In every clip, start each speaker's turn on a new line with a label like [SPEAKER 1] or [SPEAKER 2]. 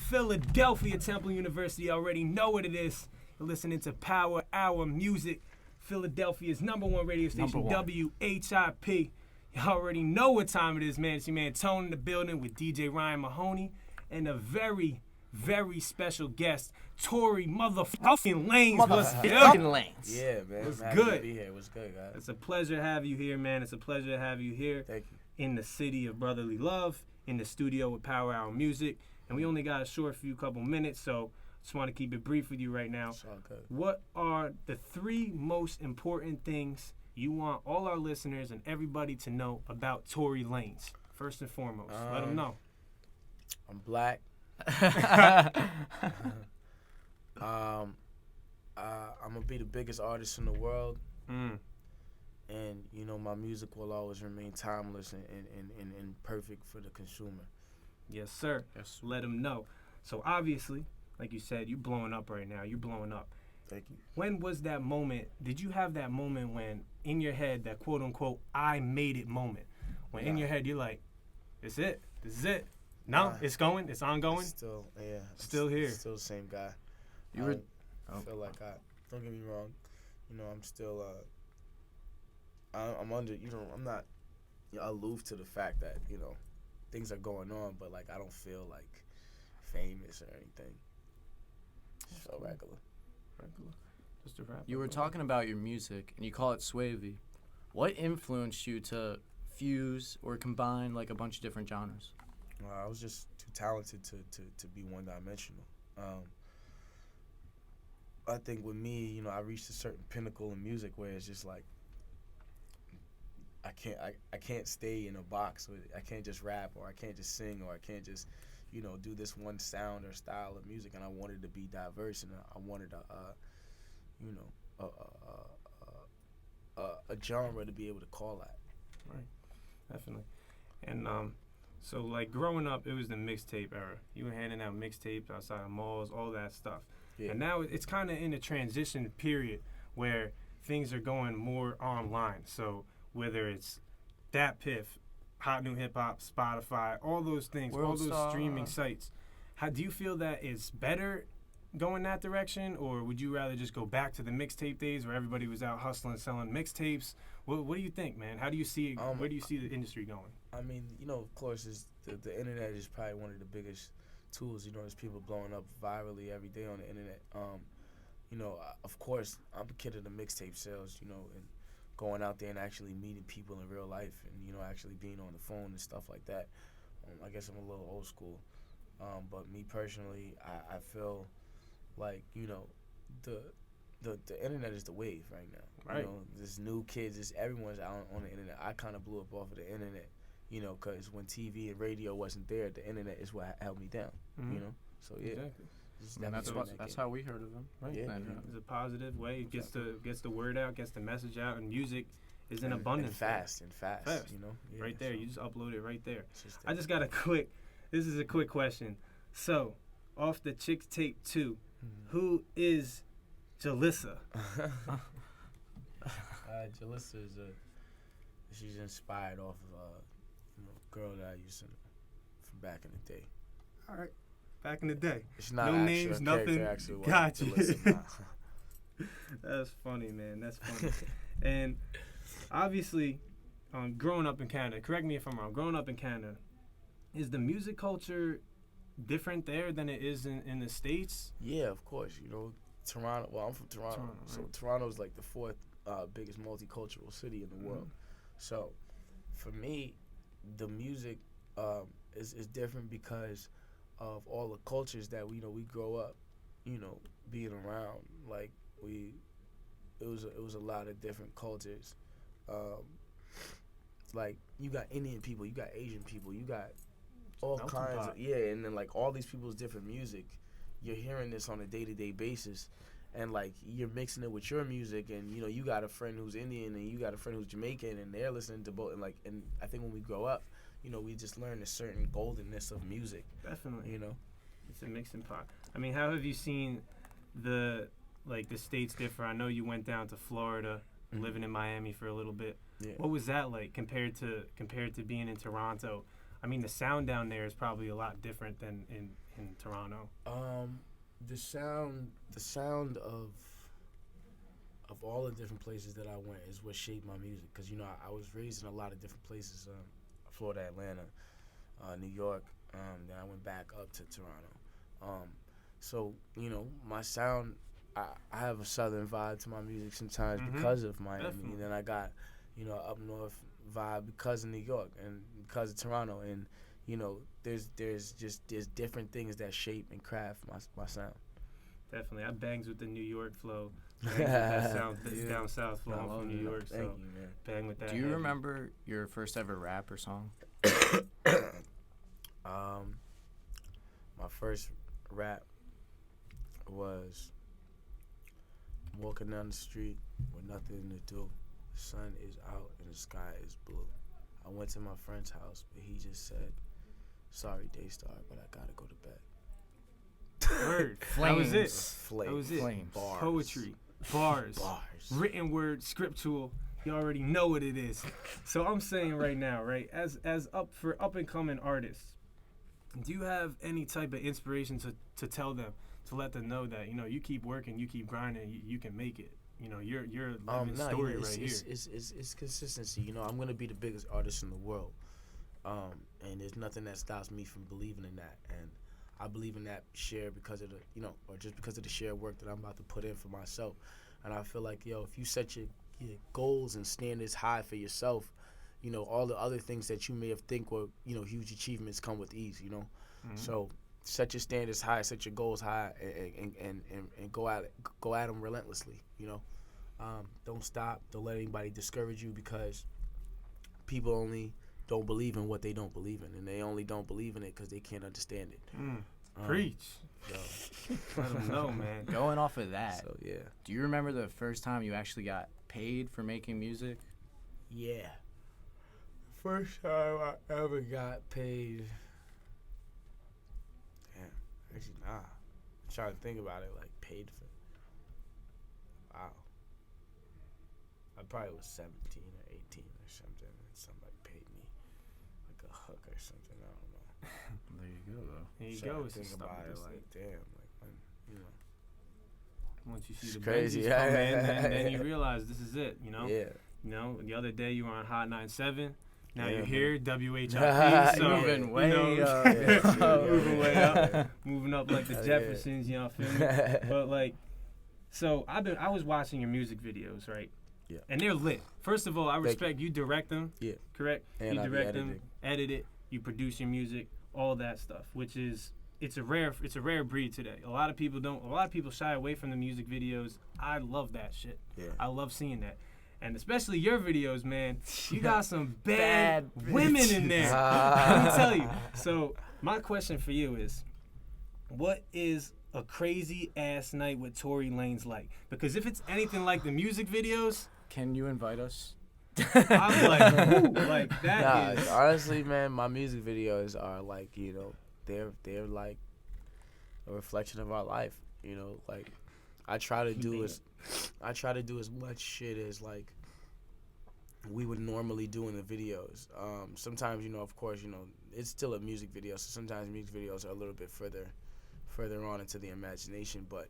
[SPEAKER 1] Philadelphia, Temple University. You already know what it is. You're listening to Power Hour Music, Philadelphia's #1 radio station, WHIP. You already know what time it is, man. It's your man Tone in the building with DJ Ryan Mahoney and a very, very special guest, Tory motherfucking Lanez. What's good?
[SPEAKER 2] Lanez.
[SPEAKER 3] Yeah, man.
[SPEAKER 1] What's
[SPEAKER 3] I'm happy
[SPEAKER 1] good?
[SPEAKER 3] to be here. What's good, guys?
[SPEAKER 1] It's a pleasure to have you here, man. It's a pleasure to have you here.
[SPEAKER 3] Thank you.
[SPEAKER 1] In the city of brotherly love, in the studio with Power Hour Music. And we only got a short few couple minutes, so just want to keep it brief with you right now.
[SPEAKER 3] It's all good.
[SPEAKER 1] What are the 3 most important things you want all our listeners and everybody to know about Tory Lanez? First and foremost, let them know.
[SPEAKER 3] I'm black. I'm gonna be the biggest artist in the world. And you know my music will always remain timeless and perfect for the consumer.
[SPEAKER 1] Yes, sir.
[SPEAKER 3] Yes.
[SPEAKER 1] Let them know. So obviously, like you said, you're blowing up right now. You're blowing up.
[SPEAKER 3] Thank you.
[SPEAKER 1] When was that moment? Did you have that moment when, in your head, that quote unquote "I made it" moment? When in your head you're like, "It's it. This is it. No, it's going. It's ongoing."
[SPEAKER 3] Still, yeah.
[SPEAKER 1] Still here.
[SPEAKER 3] Still the same guy.
[SPEAKER 2] You were.
[SPEAKER 3] I feel like don't get me wrong. You know, I'm still. I'm under. You know, I'm not aloof to the fact that things are going on, but like I don't feel like famous or anything. Just feel regular.
[SPEAKER 1] Just a rapper.
[SPEAKER 2] You were talking about your music, and you call it swavy. What influenced you to fuse or combine like a bunch of different genres?
[SPEAKER 3] I was just too talented to be one-dimensional. I think with me, I reached a certain pinnacle in music where it's just like I can't stay in a box with it. I can't just rap, or I can't just sing, or I can't just do this one sound or style of music. And I wanted to be diverse, and I wanted a genre to be able to call that.
[SPEAKER 1] Right, definitely. And so like growing up, it was the mixtape era. You were handing out mixtapes outside of malls, all that stuff. Yeah. And now it's kind of in a transition period where things are going more online. So whether it's Dat Piff, Hot New Hip Hop, Spotify, all those things, all those streaming sites, how do you feel that it's better going that direction, or would you rather just go back to the mixtape days where everybody was out hustling, selling mixtapes? What do you think, man? How do you see it? Where do you see the industry going?
[SPEAKER 3] I mean, of course, the internet is probably one of the biggest tools. There's people blowing up virally every day on the internet. Of course, I'm a kid of the mixtape sales, and going out there and actually meeting people in real life and, actually being on the phone and stuff like that. I guess I'm a little old school. But me personally, I feel like, the internet is the wave right now.
[SPEAKER 1] Right.
[SPEAKER 3] There's new kids, everyone's out on the internet. I kind of blew up off of the internet, because when TV and radio wasn't there, the internet is what held me down, So, yeah.
[SPEAKER 1] Exactly.
[SPEAKER 2] That's how we heard of them.
[SPEAKER 1] Right.
[SPEAKER 3] Yeah.
[SPEAKER 1] It's a positive way. It gets the word out, gets the message out, and music is in abundance.
[SPEAKER 3] And fast. Yeah,
[SPEAKER 1] right there.
[SPEAKER 3] So
[SPEAKER 1] You just upload it right there.
[SPEAKER 3] I
[SPEAKER 1] just got this is a quick question. So, off the Chicks Tape 2, who is Jalissa?
[SPEAKER 3] Jalissa is she's inspired off of a girl that I used to know from back in the day.
[SPEAKER 1] All right. Back in the day.
[SPEAKER 3] It's not
[SPEAKER 1] no names, nothing. Got you.
[SPEAKER 3] Jalissa,
[SPEAKER 1] That's funny, man. That's funny. And obviously, growing up in Canada, correct me if I'm wrong, growing up in Canada, is the music culture different there than it is in the States?
[SPEAKER 3] Yeah, of course. Toronto. Well, I'm from Toronto.
[SPEAKER 1] Right.
[SPEAKER 3] So Toronto's like the 4th biggest multicultural city in the world. So for me, the music is different because of all the cultures that we grow up, being around. Like it was a lot of different cultures. Like you got Indian people, you got Asian people, you got all kinds of and then like all these people's different music. You're hearing this on a day-to-day basis, and like you're mixing it with your music, and you got a friend who's Indian and you got a friend who's Jamaican, and they're listening to both, and I think when we grow up, we just learn a certain goldenness of music.
[SPEAKER 1] Definitely. It's a mixing pot. I mean, how have you seen the states differ? I know you went down to Florida, living in Miami for a little bit.
[SPEAKER 3] Yeah.
[SPEAKER 1] What was that like compared to being in Toronto? I mean, the sound down there is probably a lot different than in Toronto.
[SPEAKER 3] The sound of all the different places that I went is what shaped my music. Cause you know I was raised in a lot of different places, Florida, Atlanta, New York. Then I went back up to Toronto. So you know my sound, I have a southern vibe to my music sometimes because of Miami.
[SPEAKER 1] Definitely.
[SPEAKER 3] And then I got, you know, up north vibe because of New York and because of Toronto. And you know, there's different things that shape and craft my sound.
[SPEAKER 1] Definitely, I bangs with the New York flow. Bangs with that sound down south flow from New York.
[SPEAKER 3] Thank
[SPEAKER 1] So
[SPEAKER 3] you, man.
[SPEAKER 1] bang with that.
[SPEAKER 2] Do you
[SPEAKER 1] heavy.
[SPEAKER 2] remember your first ever rap or song?
[SPEAKER 3] My first rap was walking down the street with nothing to do. The sun is out and the sky is blue. I went to my friend's house, but he just said, "Sorry, Daystar, but I gotta go to bed."
[SPEAKER 1] Word. That was it.
[SPEAKER 3] Flames.
[SPEAKER 1] That was it.
[SPEAKER 2] Flames.
[SPEAKER 3] Bars.
[SPEAKER 1] Poetry, bars,
[SPEAKER 3] Bars.
[SPEAKER 1] written word, scriptural. You already know what it is. So I'm saying right now, right, as up and coming artists, do you have any type of inspiration to tell them, to let them know that, you know, you keep working, you keep grinding, you can make it. You know, you're a living story right here.
[SPEAKER 3] It's consistency. You know, I'm gonna be the biggest artist in the world, and there's nothing that stops me from believing in that. And I believe in that share because of the, you know, or just because of the shared work that I'm about to put in for myself. And I feel like, yo, if you set your goals and standards high for yourself, you know, all the other things that you may have think were, you know, huge achievements come with ease. You know, so set your standards high, set your goals high, and go at them relentlessly. You know, don't stop. Don't let anybody discourage you because people only don't believe in what they don't believe in, and they only don't believe in it because they can't understand it.
[SPEAKER 1] Preach.
[SPEAKER 3] So,
[SPEAKER 1] Let them know, man.
[SPEAKER 2] Going off of that,
[SPEAKER 3] so yeah,
[SPEAKER 2] do you remember the first time you actually got paid for making music?
[SPEAKER 3] yeah. First time I ever got paid. Damn, actually, nah. I'm trying to think about it, like paid for. Wow. I probably was 17 or 18 or something, and somebody paid me like a hook or something. I don't know.
[SPEAKER 2] There you go, though.
[SPEAKER 1] There you
[SPEAKER 3] Trying
[SPEAKER 1] go.
[SPEAKER 3] to
[SPEAKER 1] It's
[SPEAKER 3] think
[SPEAKER 1] just
[SPEAKER 3] about it,
[SPEAKER 1] stuff
[SPEAKER 3] like damn, like when, you know.
[SPEAKER 1] once you see
[SPEAKER 3] It's
[SPEAKER 1] the
[SPEAKER 3] crazy.
[SPEAKER 1] Benjis come in, then you realize this is it. You know.
[SPEAKER 3] Yeah.
[SPEAKER 1] You know, the other day you were on Hot 97. Now
[SPEAKER 3] Yeah,
[SPEAKER 1] you're
[SPEAKER 3] man.
[SPEAKER 1] here, WHIP. So
[SPEAKER 2] Moving way
[SPEAKER 1] you know,
[SPEAKER 2] up.
[SPEAKER 1] moving way up,
[SPEAKER 3] Yeah.
[SPEAKER 1] moving up like the
[SPEAKER 3] Yeah.
[SPEAKER 1] Jeffersons. You know, feel me? But like, so I was watching your music videos, right?
[SPEAKER 3] Yeah.
[SPEAKER 1] And they're lit. First of all, I
[SPEAKER 3] Thank
[SPEAKER 1] respect you direct them.
[SPEAKER 3] Yeah.
[SPEAKER 1] Correct.
[SPEAKER 3] And
[SPEAKER 1] you
[SPEAKER 3] I be
[SPEAKER 1] direct them,
[SPEAKER 3] editing.
[SPEAKER 1] edit it, you produce your music, all that stuff, which is it's a rare breed today. A lot of people shy away from the music videos. I love that shit.
[SPEAKER 3] Yeah.
[SPEAKER 1] I love seeing that. And especially your videos, man. You got some
[SPEAKER 2] Bad
[SPEAKER 1] bad women in
[SPEAKER 2] bitches.
[SPEAKER 1] there. Let me tell you. So my question for you is, what is a crazy ass night with Tory Lanez like? Because if it's anything like the music videos,
[SPEAKER 2] Can you invite us?
[SPEAKER 1] I'm like, woo, like that is.
[SPEAKER 3] Honestly, man, my music videos are like, you know, they're like a reflection of our life. You know, like I try to do as much shit as like we would normally do in the videos. Sometimes, you know, of course, you know, it's still a music video, so sometimes music videos are a little bit further on into the imagination. But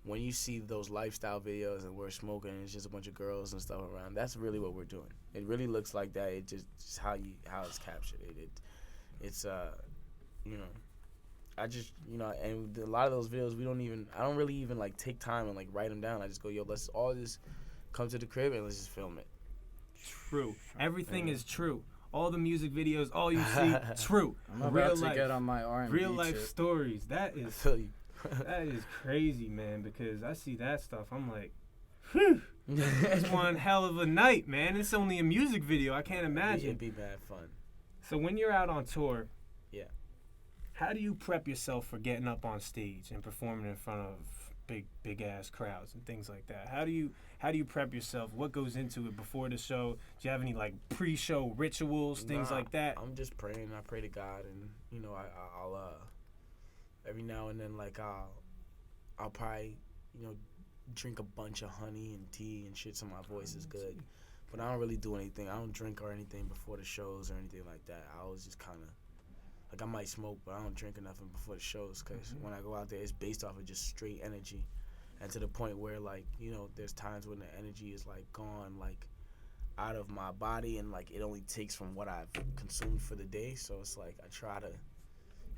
[SPEAKER 3] when you see those lifestyle videos and we're smoking and it's just a bunch of girls and stuff around, that's really what we're doing. It really looks like that. It just how it's captured. It's you know, I just, you know, and a lot of those videos I don't really even like take time and like write them down. I just go, yo, let's all just come to the crib and let's just film it.
[SPEAKER 1] True. Everything is true. All the music videos, all you see, true.
[SPEAKER 2] I'm about
[SPEAKER 1] Real
[SPEAKER 2] to
[SPEAKER 1] life.
[SPEAKER 2] get on my R&B
[SPEAKER 1] Real life
[SPEAKER 2] tip.
[SPEAKER 1] stories. That
[SPEAKER 3] I
[SPEAKER 1] is
[SPEAKER 3] feel you.
[SPEAKER 1] that is crazy, man. Because I see that stuff, I'm like, whew. It's one hell of a night, man. It's only a music video. I can't imagine.
[SPEAKER 3] It'd be bad fun.
[SPEAKER 1] So when you're out on tour,
[SPEAKER 3] Yeah.
[SPEAKER 1] how do you prep yourself for getting up on stage and performing in front of big ass crowds and things like that? How do you prep yourself? What goes into it before the show? Do you have any like pre-show rituals, things
[SPEAKER 3] Nah,
[SPEAKER 1] like that?
[SPEAKER 3] I'm just praying. I pray to God, and you know, I'll every now and then like I'll probably, you know, drink a bunch of honey and tea and shit so my voice is good. But I don't really do anything. I don't drink or anything before the shows or anything like that. I always just kind of Like I might smoke, but I don't drink or nothing before the shows, because when I go out there, it's based off of just straight energy, and to the point where like, you know, there's times when the energy is like gone, like out of my body, and like it only takes from what I've consumed for the day. So it's like I try to,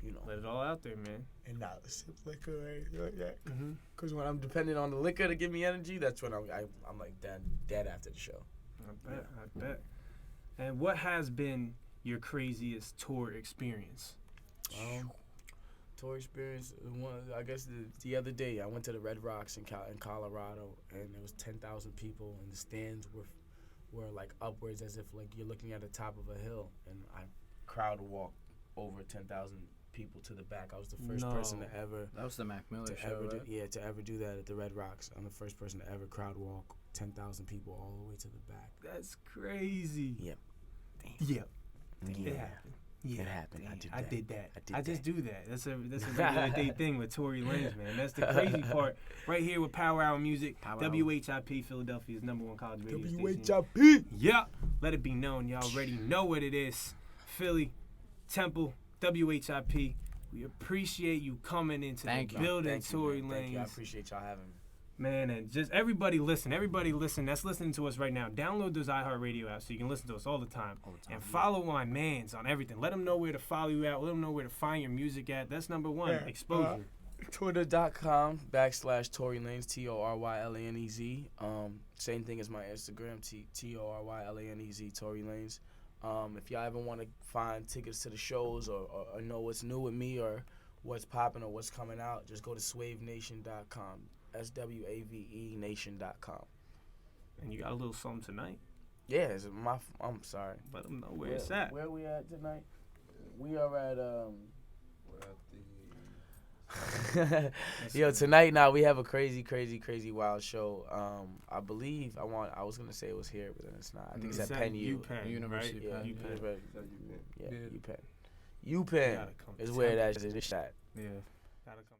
[SPEAKER 3] you know,
[SPEAKER 1] Let it all out there, man.
[SPEAKER 3] and not sip liquor or anything like that. Because when I'm dependent on the liquor to give me energy, that's when I'm like dead after the show.
[SPEAKER 1] I bet. And what has been your craziest tour experience?
[SPEAKER 3] Tour experience. I guess the other day I went to the Red Rocks in Colorado, and there was 10,000 people, and the stands were like upwards, as if like you're looking at the top of a hill, and I crowd walked over 10,000 people to the back. I was the first person to ever.
[SPEAKER 2] That was the Mac Miller show, right?
[SPEAKER 3] To ever do that at the Red Rocks. I'm the first person to ever crowd walk 10,000 people all the way to the back.
[SPEAKER 1] That's crazy.
[SPEAKER 3] Yep.
[SPEAKER 1] Yep.
[SPEAKER 3] Yeah.
[SPEAKER 1] It happened. Yeah,
[SPEAKER 3] It happened.
[SPEAKER 1] I did that.
[SPEAKER 3] I
[SPEAKER 1] Just do that. That's a regular day thing with Tory Lanez, man. That's the crazy part. Right here with Power Hour Music, WHIP, Philadelphia's #1 college radio station.
[SPEAKER 3] WHIP.
[SPEAKER 1] Yeah. Let it be known. Y'all already know what it is. Philly, Temple, WHIP. We appreciate you coming into the building, Tory Lanez.
[SPEAKER 3] Thank you. I appreciate y'all having me.
[SPEAKER 1] Man, and just everybody listen that's listening to us right now. Download those iHeartRadio apps so you can listen to us all the time. And follow my mans on everything. Let them know where to follow you at. Let them know where to find your music at. That's number one, exposure.
[SPEAKER 3] Twitter.com/Tory Lanez, TORYLANEZ. Same thing as my Instagram, TORYLANEZ, Tory Lanez. If y'all ever want to find tickets to the shows or know what's new with me or what's popping or what's coming out, just go to swavenation.com. SWAVE Nation.com.
[SPEAKER 1] And you got a little something tonight?
[SPEAKER 3] Yeah, I'm sorry.
[SPEAKER 1] Let them know where it's at.
[SPEAKER 3] Where we at tonight? We are at we're at the Yo, tonight now we have a crazy wild show. I believe I was gonna say it was here, but then it's not. I think it's at Penn U.
[SPEAKER 1] UPenn,
[SPEAKER 2] University
[SPEAKER 1] right?
[SPEAKER 2] of
[SPEAKER 1] Yeah,
[SPEAKER 2] Penn.
[SPEAKER 3] UPenn. UPenn is where that is at.
[SPEAKER 1] Yeah. Gotta come.